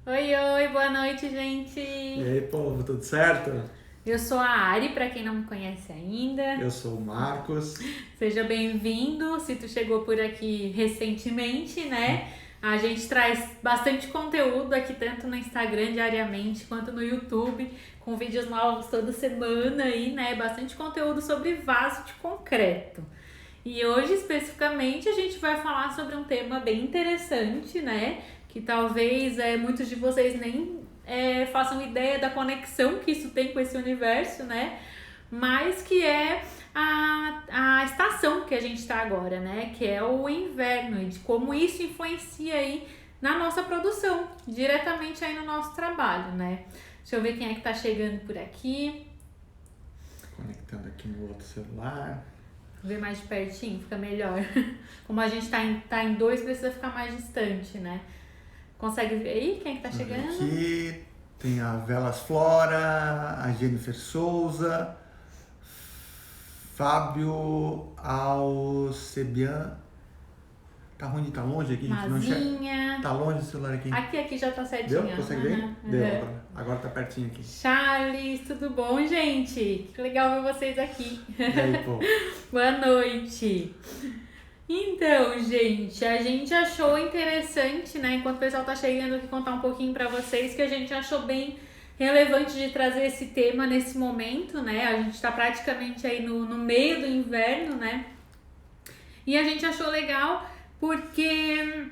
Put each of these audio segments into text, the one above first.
Oi, oi, boa noite, gente. E aí, povo, tudo certo? Eu sou a Ari, pra quem não me conhece ainda. Eu sou o Marcos. Seja bem-vindo. Se tu chegou por aqui recentemente, né? A gente traz bastante conteúdo aqui, tanto no Instagram diariamente, quanto no YouTube, com vídeos novos toda semana aí, né? Bastante conteúdo sobre vaso de concreto. E hoje, especificamente, a gente vai falar sobre um tema bem interessante, né? Que talvez muitos de vocês nem façam ideia da conexão que isso tem com esse universo, né? Mas que é a estação que a gente está agora, né? Que é o inverno e de como isso influencia aí na nossa produção, diretamente aí no nosso trabalho, né? Deixa eu ver quem é que tá chegando por aqui. Conectando aqui no outro celular. Vou ver mais de pertinho, fica melhor. Como a gente tá em dois, precisa ficar mais distante, né? Consegue ver aí quem é que tá chegando? Aqui tem a Velas Flora, a Jennifer Souza, Fábio Alcebian. Tá ruim, tá longe aqui, gente não enxerga. Mazinha. Tá longe o celular aqui. Aqui já tá certinho. Deu? Consegue ver? Uhum. Deu, agora tá pertinho aqui. Charles, tudo bom, gente? Que legal ver vocês aqui. E aí, pô? Boa noite. Então, gente, a gente achou interessante, né, enquanto o pessoal tá chegando aqui, contar um pouquinho pra vocês, que a gente achou bem relevante de trazer esse tema nesse momento, né? A gente tá praticamente aí no meio do inverno, né? E a gente achou legal porque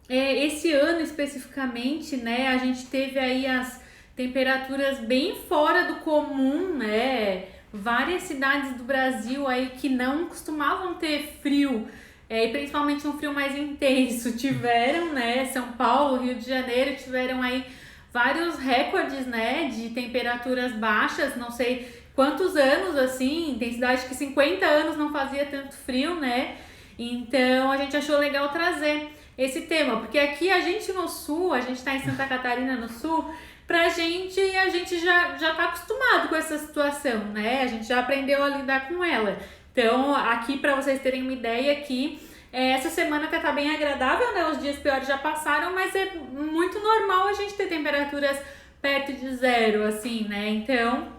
esse ano especificamente, né, a gente teve aí as temperaturas bem fora do comum, né? Várias cidades do Brasil aí que não costumavam ter frio, e principalmente um frio mais intenso, tiveram, né? São Paulo, Rio de Janeiro tiveram aí vários recordes, né, de temperaturas baixas, não sei quantos anos, assim, tem cidade que 50 anos não fazia tanto frio, né? Então a gente achou legal trazer esse tema, porque aqui a gente no sul, a gente tá em Santa Catarina no sul, a gente já tá acostumado com essa situação, né? A gente já aprendeu a lidar com ela. Então, aqui para vocês terem uma ideia aqui, essa semana até tá bem agradável, né? Os dias piores já passaram, mas é muito normal a gente ter temperaturas perto de zero, assim, né? Então,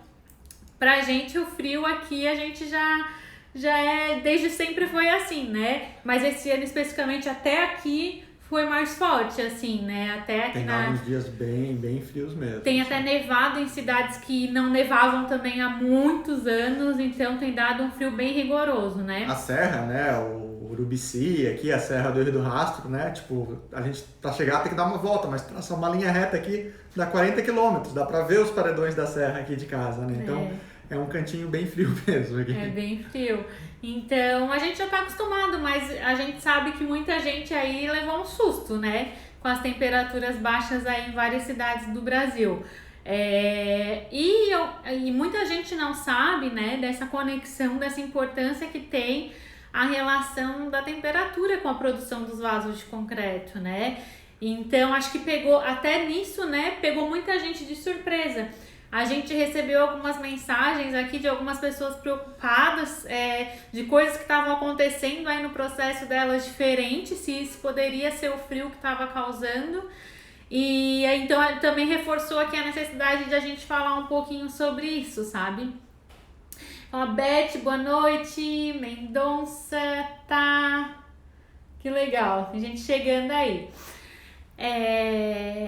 pra gente o frio aqui a gente já desde sempre foi assim, né? Mas esse ano especificamente até aqui foi mais forte, assim, né? Até aqui Tem alguns dias bem frios mesmo. Tem até nevado em cidades que não nevavam também há muitos anos, então tem dado um frio bem rigoroso, né? A serra, né? O Urubici, aqui, a Serra do Rio do Rastro, né? Tipo, a gente pra chegar tem que dar uma volta, mas traçar uma linha reta aqui dá 40 quilômetros, dá pra ver os paredões da serra aqui de casa, né? Então é um cantinho bem frio mesmo aqui. É bem frio. Então a gente já tá acostumado, mas a gente sabe que muita gente aí levou um susto, né? Com as temperaturas baixas aí em várias cidades do Brasil. E muita gente não sabe, né, dessa conexão, dessa importância que tem a relação da temperatura com a produção dos vasos de concreto, né? Então acho que pegou, até nisso, né, pegou muita gente de surpresa. A gente recebeu algumas mensagens aqui de algumas pessoas preocupadas de coisas que estavam acontecendo aí no processo delas diferentes, se isso poderia ser o frio que estava causando. E então também reforçou aqui a necessidade de a gente falar um pouquinho sobre isso, sabe? Fala, Beth, boa noite. Mendonça, tá? Que legal, tem gente chegando aí.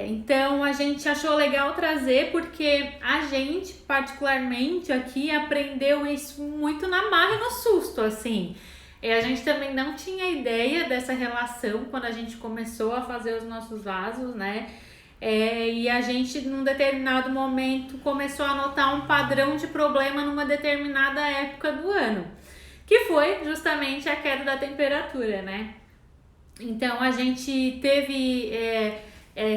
Então a gente achou legal trazer porque a gente particularmente aqui aprendeu isso muito na marra e no susto, assim. A gente também não tinha ideia dessa relação quando a gente começou a fazer os nossos vasos, né? E a gente num determinado momento começou a notar um padrão de problema numa determinada época do ano, que foi justamente a queda da temperatura, né? Então a gente teve,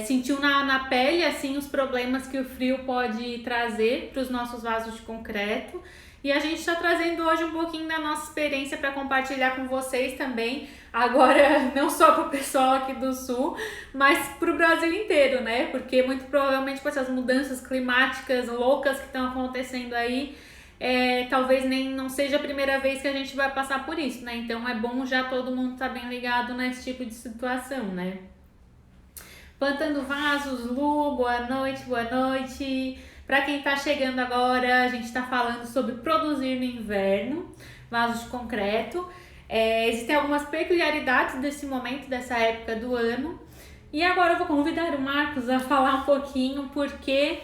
sentiu na pele assim os problemas que o frio pode trazer para os nossos vasos de concreto. E a gente está trazendo hoje um pouquinho da nossa experiência para compartilhar com vocês também. Agora, não só para o pessoal aqui do Sul, mas para o Brasil inteiro, né? Porque muito provavelmente com essas mudanças climáticas loucas que estão acontecendo aí, talvez nem não seja a primeira vez que a gente vai passar por isso, né? Então é bom já todo mundo estar bem ligado nesse tipo de situação, né? Plantando Vasos, Lu, boa noite, boa noite. Para quem está chegando agora, a gente está falando sobre produzir no inverno, vasos de concreto. Existem algumas peculiaridades desse momento, dessa época do ano. E agora eu vou convidar o Marcos a falar um pouquinho por que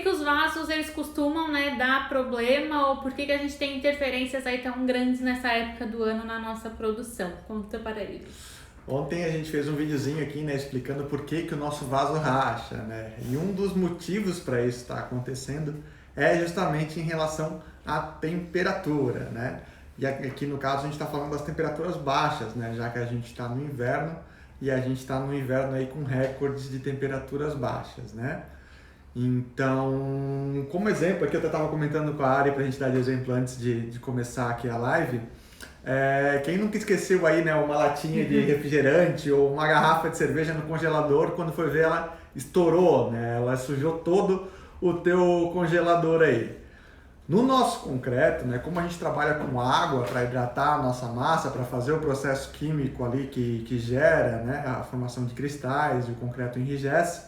os vasos eles costumam, né, dar problema, ou por que a gente tem interferências aí tão grandes nessa época do ano na nossa produção. Conta para eles. Ontem a gente fez um videozinho aqui, né, explicando por que o nosso vaso racha, né? E um dos motivos para isso estar acontecendo é justamente em relação à temperatura, né? E aqui no caso a gente está falando das temperaturas baixas, né? Já que a gente está no inverno e a gente está no inverno aí com recordes de temperaturas baixas, né? Então, como exemplo, aqui eu estava comentando com a Ari para a gente dar de exemplo antes de começar aqui a live. Quem nunca esqueceu aí, né, uma latinha de refrigerante ou uma garrafa de cerveja no congelador, quando foi ver ela estourou, né? Ela sujou todo o teu congelador aí. No nosso concreto, né, como a gente trabalha com água para hidratar a nossa massa, para fazer o processo químico ali que gera, né, a formação de cristais e o concreto enrijece,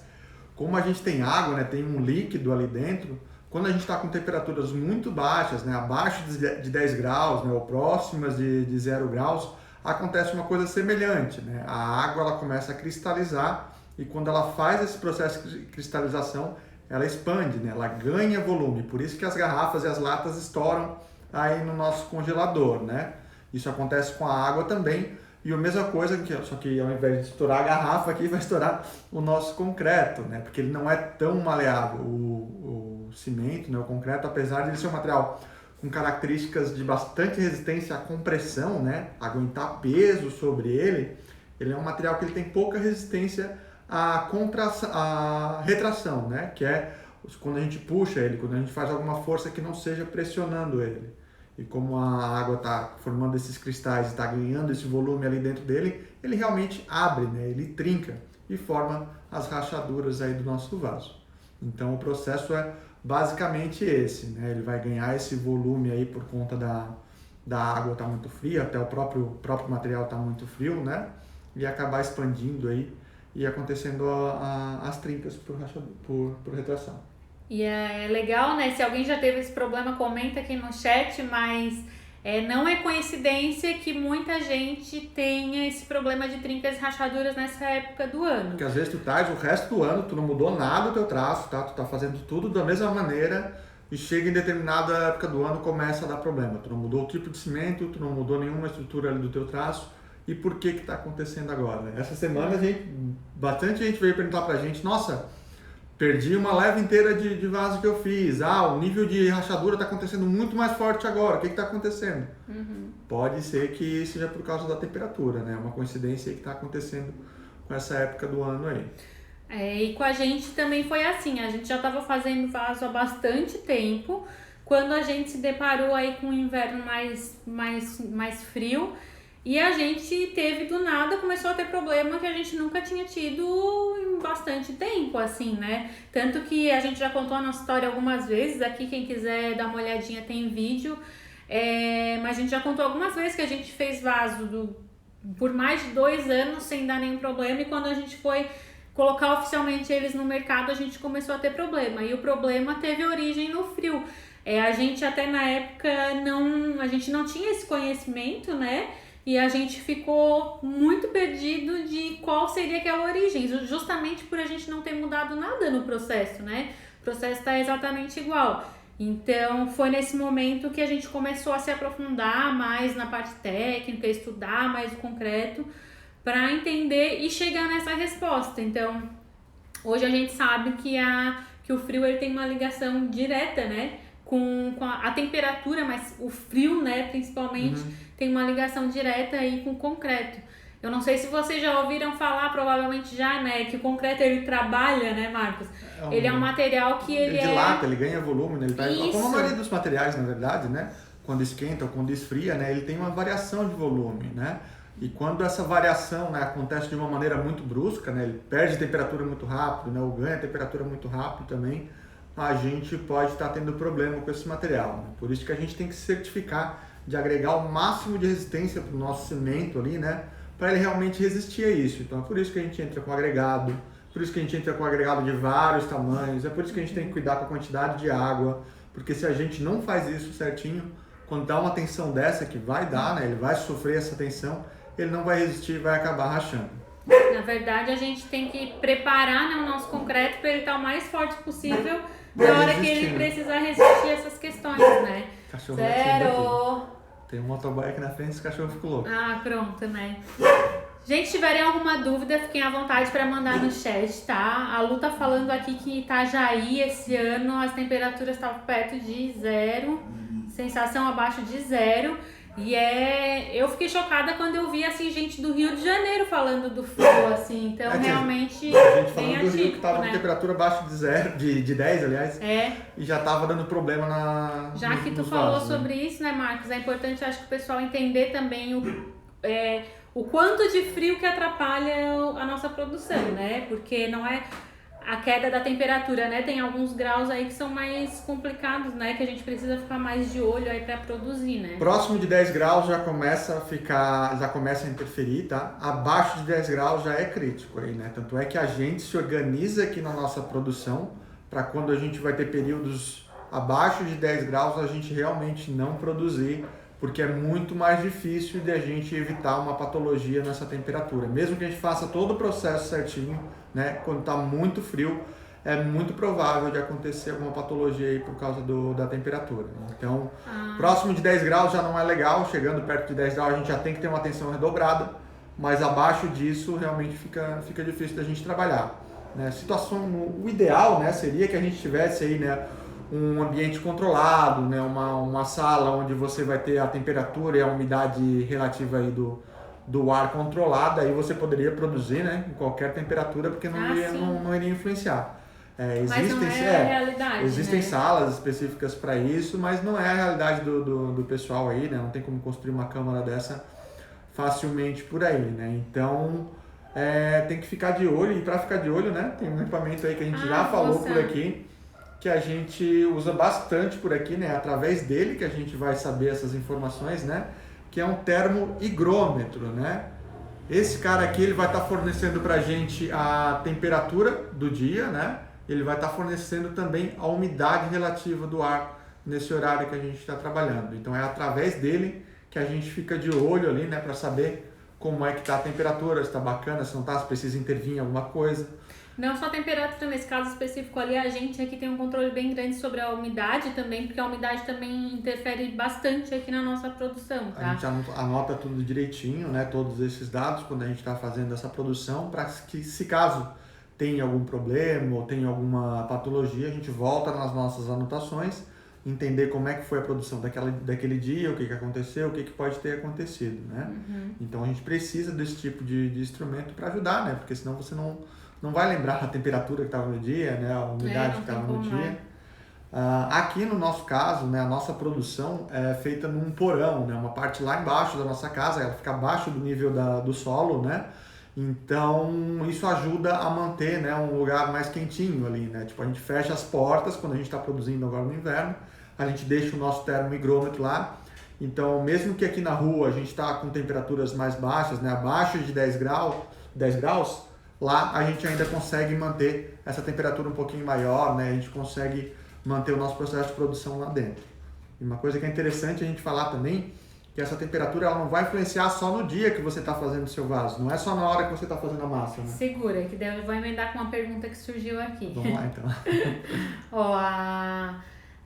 como a gente tem água, né, tem um líquido ali dentro, quando a gente está com temperaturas muito baixas, né, abaixo de 10 graus, né, ou próximas de 0 graus, acontece uma coisa semelhante, né? A água ela começa a cristalizar e quando ela faz esse processo de cristalização, ela expande, né? Ela ganha volume. Por isso que as garrafas e as latas estouram aí no nosso congelador, né? Isso acontece com a água também. E a mesma coisa, só que ao invés de estourar a garrafa aqui, vai estourar o nosso concreto, né? Porque ele não é tão maleável. O cimento, né? O concreto, apesar de ele ser um material com características de bastante resistência à compressão, né? Aguentar peso sobre ele, ele é um material que ele tem pouca resistência à retração, né? Que é quando a gente puxa ele, quando a gente faz alguma força que não seja pressionando ele. E como a água está formando esses cristais e está ganhando esse volume ali dentro dele, ele realmente abre, né? Ele trinca e forma as rachaduras aí do nosso vaso. Então o processo é basicamente esse, né? Ele vai ganhar esse volume aí por conta da água estar muito fria, até o próprio material está muito frio, né? E acabar expandindo aí e acontecendo as trincas por retração. E é legal, né? Se alguém já teve esse problema, comenta aqui no chat, mas não é coincidência que muita gente tenha esse problema de trincas e rachaduras nessa época do ano. Porque às vezes tu traz o resto do ano, tu não mudou nada do teu traço, tá? Tu tá fazendo tudo da mesma maneira e chega em determinada época do ano começa a dar problema. Tu não mudou o tipo de cimento, tu não mudou nenhuma estrutura ali do teu traço. E por que está acontecendo agora? Essa semana bastante gente veio perguntar pra gente, nossa, perdi uma leva inteira de vaso que eu fiz. O nível de rachadura está acontecendo muito mais forte agora. O que está acontecendo? Uhum. Pode ser que seja por causa da temperatura, né? Uma coincidência que está acontecendo com essa época do ano aí. E com a gente também foi assim. A gente já estava fazendo vaso há bastante tempo. Quando a gente se deparou aí com um inverno mais frio, e a gente teve do nada, começou a ter problema que a gente nunca tinha tido em bastante tempo, assim, né? Tanto que a gente já contou a nossa história algumas vezes, aqui quem quiser dar uma olhadinha tem vídeo, mas a gente já contou algumas vezes que a gente fez vaso por mais de 2 anos sem dar nenhum problema, e quando a gente foi colocar oficialmente eles no mercado, a gente começou a ter problema, e o problema teve origem no frio. A gente até na época a gente não tinha esse conhecimento, né? E a gente ficou muito perdido de qual seria aquela origem, justamente por a gente não ter mudado nada no processo, né? O processo está exatamente igual. Então, foi nesse momento que a gente começou a se aprofundar mais na parte técnica, estudar mais o concreto, para entender e chegar nessa resposta. Então, hoje a gente sabe que o frio ele tem uma ligação direta, né? Com a temperatura, mas o frio, né, principalmente, tem uma ligação direta aí com o concreto. Eu não sei se vocês já ouviram falar, provavelmente já, né, que o concreto ele trabalha, né, Marcos? Ele é um material que ele dilata, ele ganha volume, né? Como a maioria dos materiais, na verdade, né, quando esquenta ou quando esfria, né, ele tem uma variação de volume, né? E quando essa variação, né, acontece de uma maneira muito brusca, né, ele perde temperatura muito rápido, né, ou ganha temperatura muito rápido também, a gente pode estar tendo problema com esse material, né? Por isso que a gente tem que se certificar de agregar o máximo de resistência para o nosso cimento ali, né? Para ele realmente resistir a isso. Então é por isso que a gente entra com agregado, por isso que a gente entra com agregado de vários tamanhos, é por isso que a gente tem que cuidar com a quantidade de água, porque se a gente não faz isso certinho, quando dá uma tensão dessa, que vai dar, né, ele vai sofrer essa tensão, ele não vai resistir e vai acabar rachando. Na verdade, a gente tem que preparar, né, o nosso concreto para ele estar o mais forte possível na hora que ele precisar resistir essas questões, né? Cachorro Zero! Tem um motoboy aqui na frente, esse cachorro ficou louco. Ah, pronto, né? Gente, se tiverem alguma dúvida, fiquem à vontade para mandar no chat, tá? A Lu tá falando aqui que em Itajaí, esse ano, as temperaturas estavam perto de zero, sensação abaixo de zero. E eu fiquei chocada quando eu vi, assim, gente do Rio de Janeiro falando do frio, assim. Então, realmente, a gente bem falando do Rio que tava né? com temperatura abaixo de zero, de 10, aliás. É. E já tava dando problema Já que tu falou sobre isso, né, Marcos? É importante, acho que o pessoal entender também o quanto de frio que atrapalha a nossa produção, né? Porque não é a queda da temperatura, né? Tem alguns graus aí que são mais complicados, né? Que a gente precisa ficar mais de olho aí para produzir, né? Próximo de 10 graus já começa a interferir, tá? Abaixo de 10 graus já é crítico aí, né? Tanto é que a gente se organiza aqui na nossa produção para quando a gente vai ter períodos abaixo de 10 graus a gente realmente não produzir, porque é muito mais difícil de a gente evitar uma patologia nessa temperatura. Mesmo que a gente faça todo o processo certinho, né, quando está muito frio, é muito provável de acontecer alguma patologia aí por causa da temperatura. Então, próximo de 10 graus já não é legal, chegando perto de 10 graus a gente já tem que ter uma atenção redobrada, mas abaixo disso realmente fica difícil da gente trabalhar. Né? O ideal, né, seria que a gente tivesse aí, né, um ambiente controlado, né, uma sala onde você vai ter a temperatura e a umidade relativa aí do ar controlada, aí você poderia produzir, né, em qualquer temperatura, porque não iria influenciar. Mas não é a realidade, existem né? salas específicas para isso, mas não é a realidade do pessoal aí, né? Não tem como construir uma câmara dessa facilmente por aí, né? Então, tem que ficar de olho, e para ficar de olho, né, tem um equipamento aí que a gente já falou por aqui, que a gente usa bastante por aqui, né? Através dele que a gente vai saber essas informações, né? Que é um termohigrômetro, né? Esse cara aqui, ele vai estar fornecendo para a gente a temperatura do dia, né? Ele vai estar fornecendo também a umidade relativa do ar nesse horário que a gente está trabalhando. Então é através dele que a gente fica de olho ali, né? Para saber como é que está a temperatura, se está bacana, se não está, se precisa intervir em alguma coisa. Não só a temperatura, nesse caso específico ali, a gente aqui tem um controle bem grande sobre a umidade também, porque a umidade também interfere bastante aqui na nossa produção, tá? A gente anota tudo direitinho, né, todos esses dados quando a gente está fazendo essa produção, para que, se caso tenha algum problema ou tenha alguma patologia, a gente volta nas nossas anotações, entender como é que foi a produção daquele dia, o que aconteceu, o que pode ter acontecido, né? Então a gente precisa desse tipo de instrumento para ajudar, né? Porque senão você não vai lembrar a temperatura que estava no dia, né? A umidade que estava no dia. Aqui no nosso caso, né, a nossa produção é feita num porão, né? Uma parte lá embaixo da nossa casa, ela fica abaixo do nível do solo, né? Então isso ajuda a manter, né, um lugar mais quentinho ali, né? Tipo, a gente fecha as portas quando a gente está produzindo agora no inverno, a gente deixa o nosso termohigrômetro lá. Então, mesmo que aqui na rua a gente está com temperaturas mais baixas, né, abaixo de 10 graus, lá a gente ainda consegue manter essa temperatura um pouquinho maior, né? A gente consegue manter o nosso processo de produção lá dentro. E uma coisa que é interessante a gente falar também, que essa temperatura ela não vai influenciar só no dia que você está fazendo o seu vaso, não é só na hora que você está fazendo a massa, né? Segura, que daí eu vou emendar com uma pergunta que surgiu aqui. Vamos lá, então. Ó, a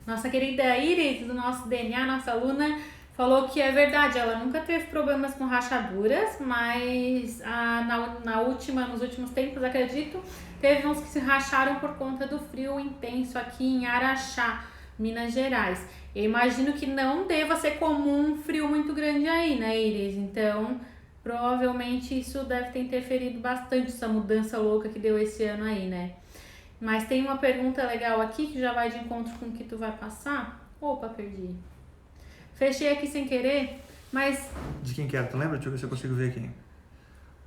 nossa querida Iris, do nosso DNA, nossa aluna, falou que é verdade, ela nunca teve problemas com rachaduras, mas nos últimos tempos, acredito, teve uns que se racharam por conta do frio intenso aqui em Araxá, Minas Gerais. Eu imagino que não deva ser comum um frio muito grande aí, né, Iris? Então, provavelmente isso deve ter interferido bastante, essa mudança louca que deu esse ano aí, né? Mas tem uma pergunta legal aqui que já vai de encontro com o que tu vai passar. Opa, perdi. Fechei aqui sem querer, mas... De quem que era? Tu lembra? Deixa eu ver se eu consigo ver aqui.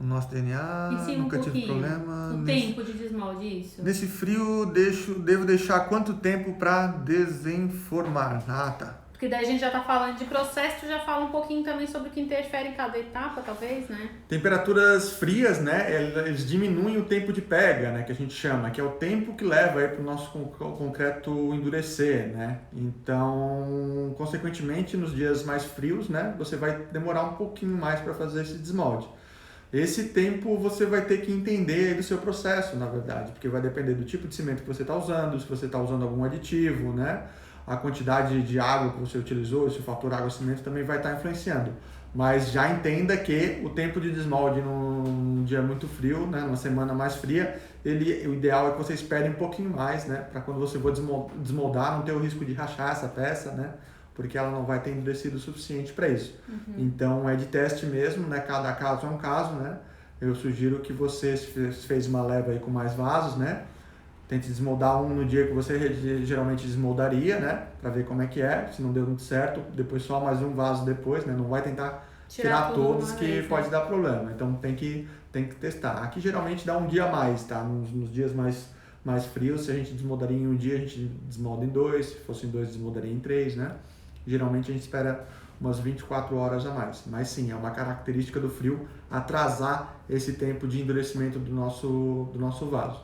O nosso DNA, nunca tive problema. O tempo de desmolde, isso. Nesse frio, devo deixar quanto tempo para desenformar? Ah, tá. Tu Porque daí a gente já tá falando de processo, tu já fala um pouquinho também sobre o que interfere em cada etapa, talvez, né? Temperaturas frias, né, eles diminuem o tempo de pega, né, que a gente chama, que é o tempo que leva aí para o nosso concreto endurecer, né. Então, consequentemente, nos dias mais frios, né, você vai demorar um pouquinho mais para fazer esse desmolde. Esse tempo você vai ter que entender do seu processo, na verdade, porque vai depender do tipo de cimento que você está usando, se você está usando algum aditivo, né, a quantidade de água que você utilizou, se o fator água-cimento também vai estar influenciando. Mas já entenda que o tempo de desmolde num dia muito frio, né, numa semana mais fria, o ideal é que você espere um pouquinho mais, né, para quando você for desmoldar não ter o risco de rachar essa peça, né, porque ela não vai ter endurecido o suficiente para isso. Então é de teste mesmo, né, cada caso é um caso, né. Eu sugiro que você, se fez uma leva aí com mais vasos, né, tente desmoldar um no dia que você geralmente desmoldaria, né? Para ver como é que é. Se não deu muito certo, depois só mais um vaso depois, né? Não vai tentar tirar todos que vez, pode dar problema. Então tem que testar. Aqui geralmente dá um dia a mais, tá? Nos dias mais frios, se a gente desmoldaria em um dia, a gente desmolda em 2. Se fosse em 2, desmoldaria em 3, né? Geralmente a gente espera umas 24 horas a mais. Mas sim, é uma característica do frio atrasar esse tempo de endurecimento do nosso vaso.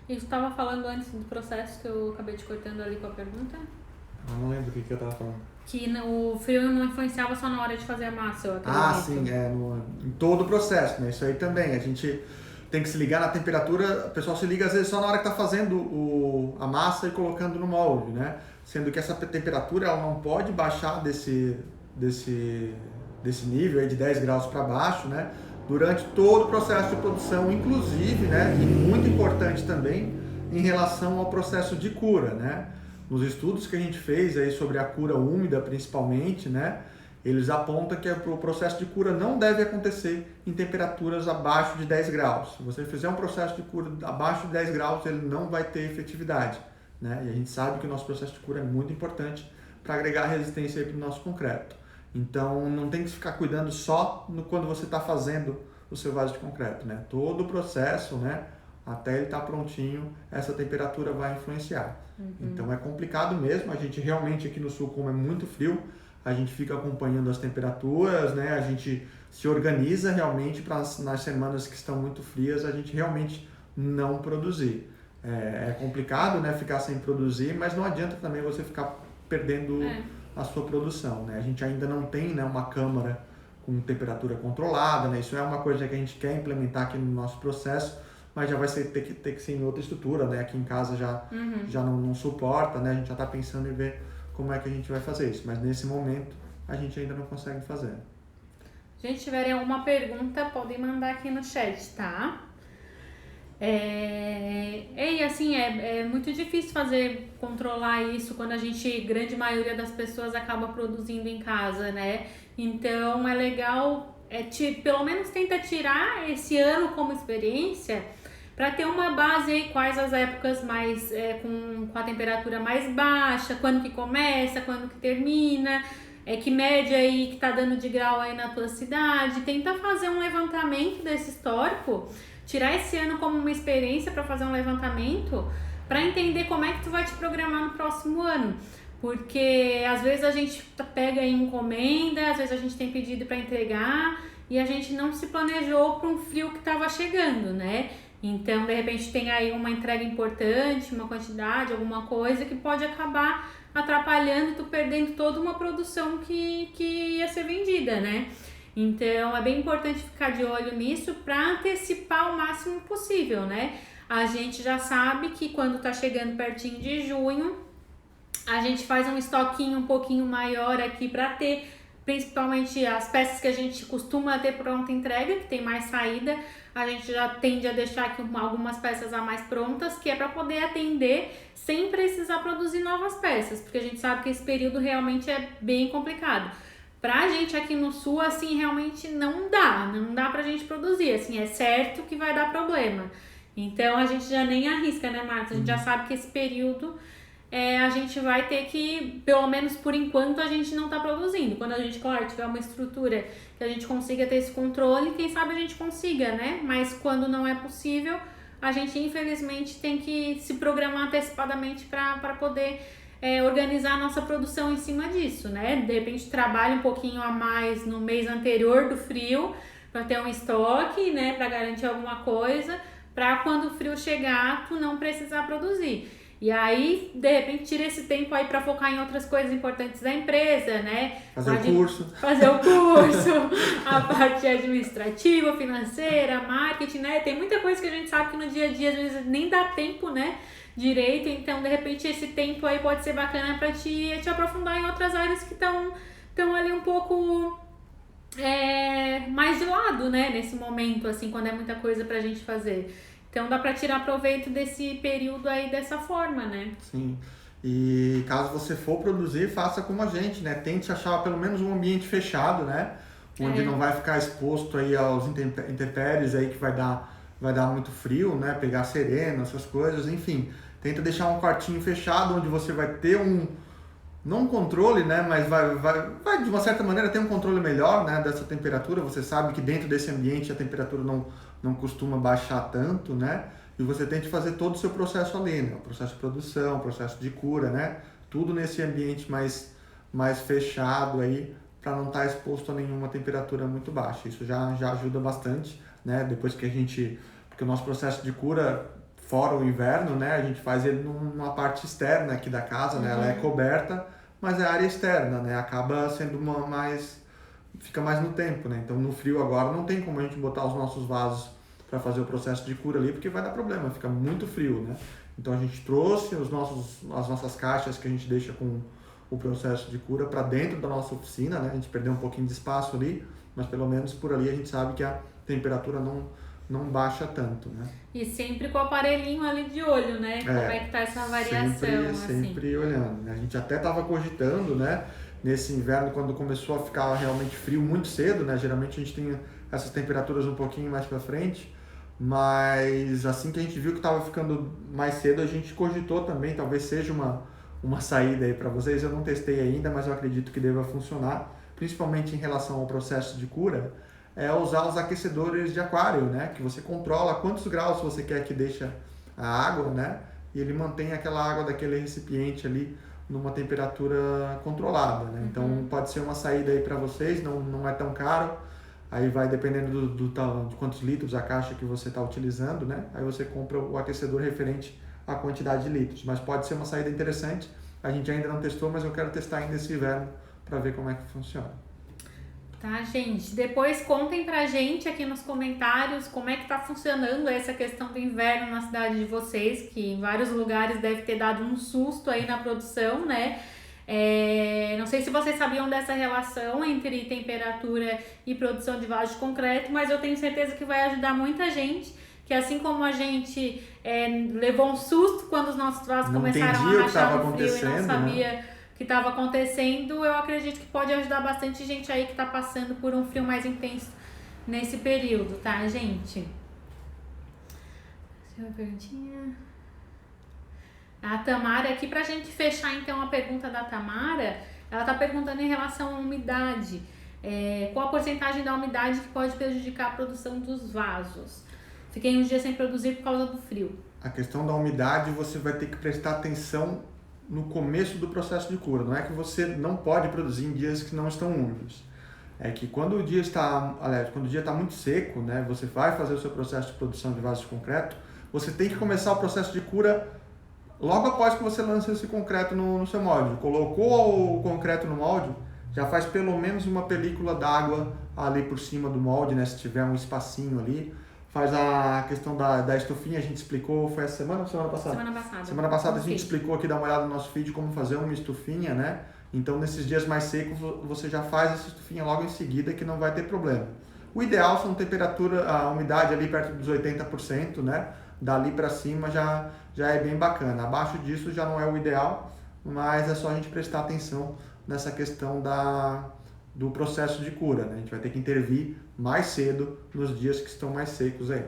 E tu estava falando antes do processo que eu acabei te cortando ali com a pergunta? Eu não lembro o que eu estava falando. Que o frio não influenciava só na hora de fazer a massa, eu acredito. Sim, em todo o processo, né? Isso aí também. A gente tem que se ligar na temperatura, o pessoal se liga às vezes só na hora que está fazendo a massa e colocando no molde, né? Sendo que essa temperatura ela não pode baixar desse nível aí de 10 graus para baixo, né? Durante todo o processo de produção, inclusive, né, e muito importante também, em relação ao processo de cura, né? Nos estudos que a gente fez aí sobre a cura úmida, principalmente, né, eles apontam que o processo de cura não deve acontecer em temperaturas abaixo de 10 graus. Se você fizer um processo de cura abaixo de 10 graus, ele não vai ter efetividade, né? E a gente sabe que o nosso processo de cura é muito importante para agregar resistência para o nosso concreto. Então, não tem que ficar cuidando só quando você está fazendo o seu vaso de concreto, né? Todo o processo, né, até ele estar prontinho, essa temperatura vai influenciar. Então, é complicado mesmo. A gente realmente aqui no sul, como é muito frio, a gente fica acompanhando as temperaturas, né? A gente se organiza realmente para nas semanas que estão muito frias, a gente realmente não produzir. É complicado, né, ficar sem produzir, mas não adianta também você ficar perdendo a sua produção, né? A gente ainda não tem, né, uma câmara com temperatura controlada, né? Isso é uma coisa que a gente quer implementar aqui no nosso processo, mas já vai ter que ser em outra estrutura, né? Aqui em casa já não suporta, né? A gente já está pensando em ver como é que a gente vai fazer isso, mas nesse momento a gente ainda não consegue fazer. Se a gente tiver alguma pergunta, podem mandar aqui no chat, tá? E assim, é muito difícil controlar isso quando grande maioria das pessoas acaba produzindo em casa, né? Então é legal, pelo menos tenta tirar esse ano como experiência para ter uma base aí, quais as épocas mais com a temperatura mais baixa, quando que começa, quando que termina, que média aí que tá dando de grau aí na tua cidade. Tenta fazer um levantamento desse histórico, tirar esse ano como uma experiência para fazer um levantamento, para entender como é que tu vai te programar no próximo ano. Porque às vezes a gente pega em encomenda, às vezes a gente tem pedido para entregar e a gente não se planejou para um frio que estava chegando, né? Então, de repente, tem aí uma entrega importante, uma quantidade, alguma coisa que pode acabar atrapalhando e tu perdendo toda uma produção que ia ser vendida, né? Então, é bem importante ficar de olho nisso para antecipar o máximo possível, né? A gente já sabe que quando tá chegando pertinho de junho, a gente faz um estoquinho um pouquinho maior aqui para ter, principalmente as peças que a gente costuma ter pronta entrega, que tem mais saída, a gente já tende a deixar aqui algumas peças a mais prontas, que é para poder atender sem precisar produzir novas peças, porque a gente sabe que esse período realmente é bem complicado. Pra gente aqui no sul, assim, realmente não dá pra gente produzir, assim, é certo que vai dar problema. Então a gente já nem arrisca, né, Marcos? A gente já sabe que esse período a gente vai ter que, pelo menos por enquanto, a gente não tá produzindo. Quando a gente, claro, tiver uma estrutura que a gente consiga ter esse controle, quem sabe a gente consiga, né? Mas quando não é possível, a gente infelizmente tem que se programar antecipadamente para poder organizar a nossa produção em cima disso, né? De repente trabalha um pouquinho a mais no mês anterior do frio para ter um estoque, né? Para garantir alguma coisa, para quando o frio chegar, tu não precisar produzir. E aí, de repente, tira esse tempo aí para focar em outras coisas importantes da empresa, né? Fazer o curso. Fazer o curso, a parte administrativa, financeira, marketing, né? Tem muita coisa que a gente sabe que no dia a dia, às vezes, nem dá tempo, né? Direito. Então, de repente, esse tempo aí pode ser bacana para te aprofundar em outras áreas que estão ali um pouco mais de lado, né? Nesse momento, assim, quando é muita coisa pra gente fazer. Então dá para tirar proveito desse período aí dessa forma, né? Sim. E caso você for produzir, faça como a gente, né? Tente achar pelo menos um ambiente fechado, né? Onde não vai ficar exposto aí aos intempéries aí que vai dar muito frio, né? Pegar sereno, essas coisas, enfim. Tenta deixar um quartinho fechado onde você vai ter não um controle, né? Mas vai de uma certa maneira ter um controle melhor, né? Dessa temperatura. Você sabe que dentro desse ambiente a temperatura não costuma baixar tanto, né? E você tem que fazer todo o seu processo ali, né? O processo de produção, o processo de cura, né? Tudo nesse ambiente mais fechado aí, para não estar exposto a nenhuma temperatura muito baixa. Isso já ajuda bastante, né? Depois que porque o nosso processo de cura, fora o inverno, né? A gente faz ele numa parte externa aqui da casa, né? Ela é coberta, mas é área externa, né? Acaba sendo fica mais no tempo, né? Então no frio agora não tem como a gente botar os nossos vasos para fazer o processo de cura ali, porque vai dar problema, fica muito frio, né? Então a gente trouxe as nossas caixas que a gente deixa com o processo de cura para dentro da nossa oficina, né? A gente perdeu um pouquinho de espaço ali, mas pelo menos por ali a gente sabe que a temperatura não baixa tanto, né? E sempre com o aparelhinho ali de olho, né? Como é que tá essa variação, sempre olhando, né? A gente até estava cogitando, né? Nesse inverno, quando começou a ficar realmente frio muito cedo, né? Geralmente a gente tem essas temperaturas um pouquinho mais para frente, mas assim que a gente viu que estava ficando mais cedo, a gente cogitou também, talvez seja uma saída aí para vocês. Eu não testei ainda, mas eu acredito que deva funcionar, principalmente em relação ao processo de cura, é usar os aquecedores de aquário, né? Que você controla quantos graus você quer que deixe a água, né? E ele mantém aquela água daquele recipiente ali numa temperatura controlada, né? Então pode ser uma saída aí para vocês, não é tão caro. Aí vai dependendo de quantos litros a caixa que você está utilizando, né? Aí você compra o aquecedor referente à quantidade de litros. Mas pode ser uma saída interessante. A gente ainda não testou, mas eu quero testar ainda esse inverno para ver como é que funciona. Tá, gente? Depois contem pra gente aqui nos comentários como é que tá funcionando essa questão do inverno na cidade de vocês, que em vários lugares deve ter dado um susto aí na produção, né? Não sei se vocês sabiam dessa relação entre temperatura e produção de vasos de concreto, mas eu tenho certeza que vai ajudar muita gente, que assim como a gente levou um susto quando os nossos vasos começaram a rachar no frio e não sabia, né, o que estava acontecendo, eu acredito que pode ajudar bastante gente aí que está passando por um frio mais intenso nesse período, tá, gente? Uma perguntinha. A Tamara, aqui pra gente fechar então a pergunta da Tamara, ela tá perguntando em relação à umidade. Qual a porcentagem da umidade que pode prejudicar a produção dos vasos? Fiquei uns dias sem produzir por causa do frio. A questão da umidade, você vai ter que prestar atenção no começo do processo de cura. Não é que você não pode produzir em dias que não estão úmidos. É que quando o dia está muito seco, né, você vai fazer o seu processo de produção de vasos de concreto, você tem que começar o processo de cura logo após que você lança esse concreto no seu molde. Colocou o concreto no molde, já faz pelo menos uma película d'água ali por cima do molde, né, se tiver um espacinho ali. Faz a questão da estufinha, a gente explicou, foi essa semana ou semana passada? Semana passada. Semana passada a gente explicou aqui, dá uma olhada no nosso feed, como fazer uma estufinha, né? Então, nesses dias mais secos, você já faz essa estufinha logo em seguida, que não vai ter problema. O ideal são a umidade ali perto dos 80%, né? Dali para cima já é bem bacana. Abaixo disso já não é o ideal, mas é só a gente prestar atenção nessa questão do processo de cura, né? A gente vai ter que intervir mais cedo nos dias que estão mais secos aí.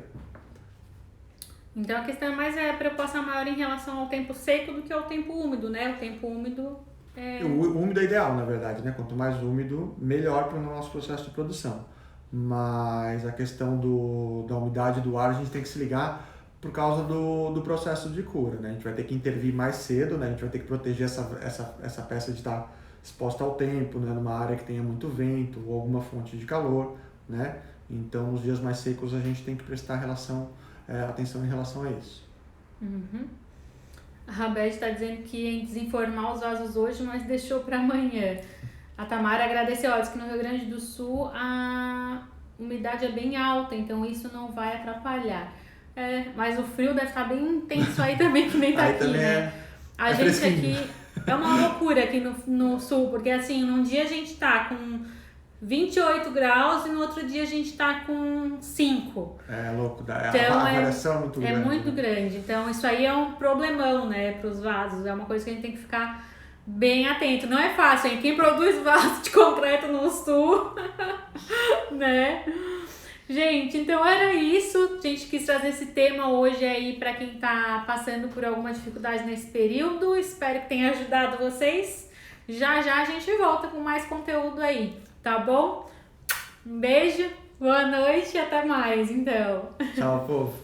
Então a questão mais a preocupação maior em relação ao tempo seco do que ao tempo úmido, né? O tempo úmido O úmido é ideal, na verdade, né? Quanto mais úmido, melhor para o nosso processo de produção. Mas a questão da umidade do ar, a gente tem que se ligar por causa do processo de cura, né? A gente vai ter que intervir mais cedo, né? A gente vai ter que proteger essa peça de estar exposta ao tempo, né? Numa área que tenha muito vento ou alguma fonte de calor, né? Então, nos dias mais secos, a gente tem que prestar atenção em relação a isso. Uhum. A Rabete está dizendo que ia desenformar os vasos hoje, mas deixou para amanhã. A Tamara agradeceu, ó, diz que no Rio Grande do Sul a umidade é bem alta, então isso não vai atrapalhar. Mas o frio deve estar bem intenso aí também, que nem tá Aí aqui, também né? A gente fresquinho. aqui é uma loucura aqui no sul, porque assim, num dia a gente tá com 28 graus e no outro dia a gente tá com 5. É louco, Então, a variação é muito grande. É muito né? grande. Então, isso aí é um problemão, né, para os vasos. É uma coisa que a gente tem que ficar bem atento. Não é fácil, hein? Quem produz vaso de concreto no sul, né? Gente, então era isso. A gente quis trazer esse tema hoje aí para quem tá passando por alguma dificuldade nesse período. Espero que tenha ajudado vocês. Já já a gente volta com mais conteúdo aí, tá bom? Um beijo, boa noite e até mais, então. Tchau, povo.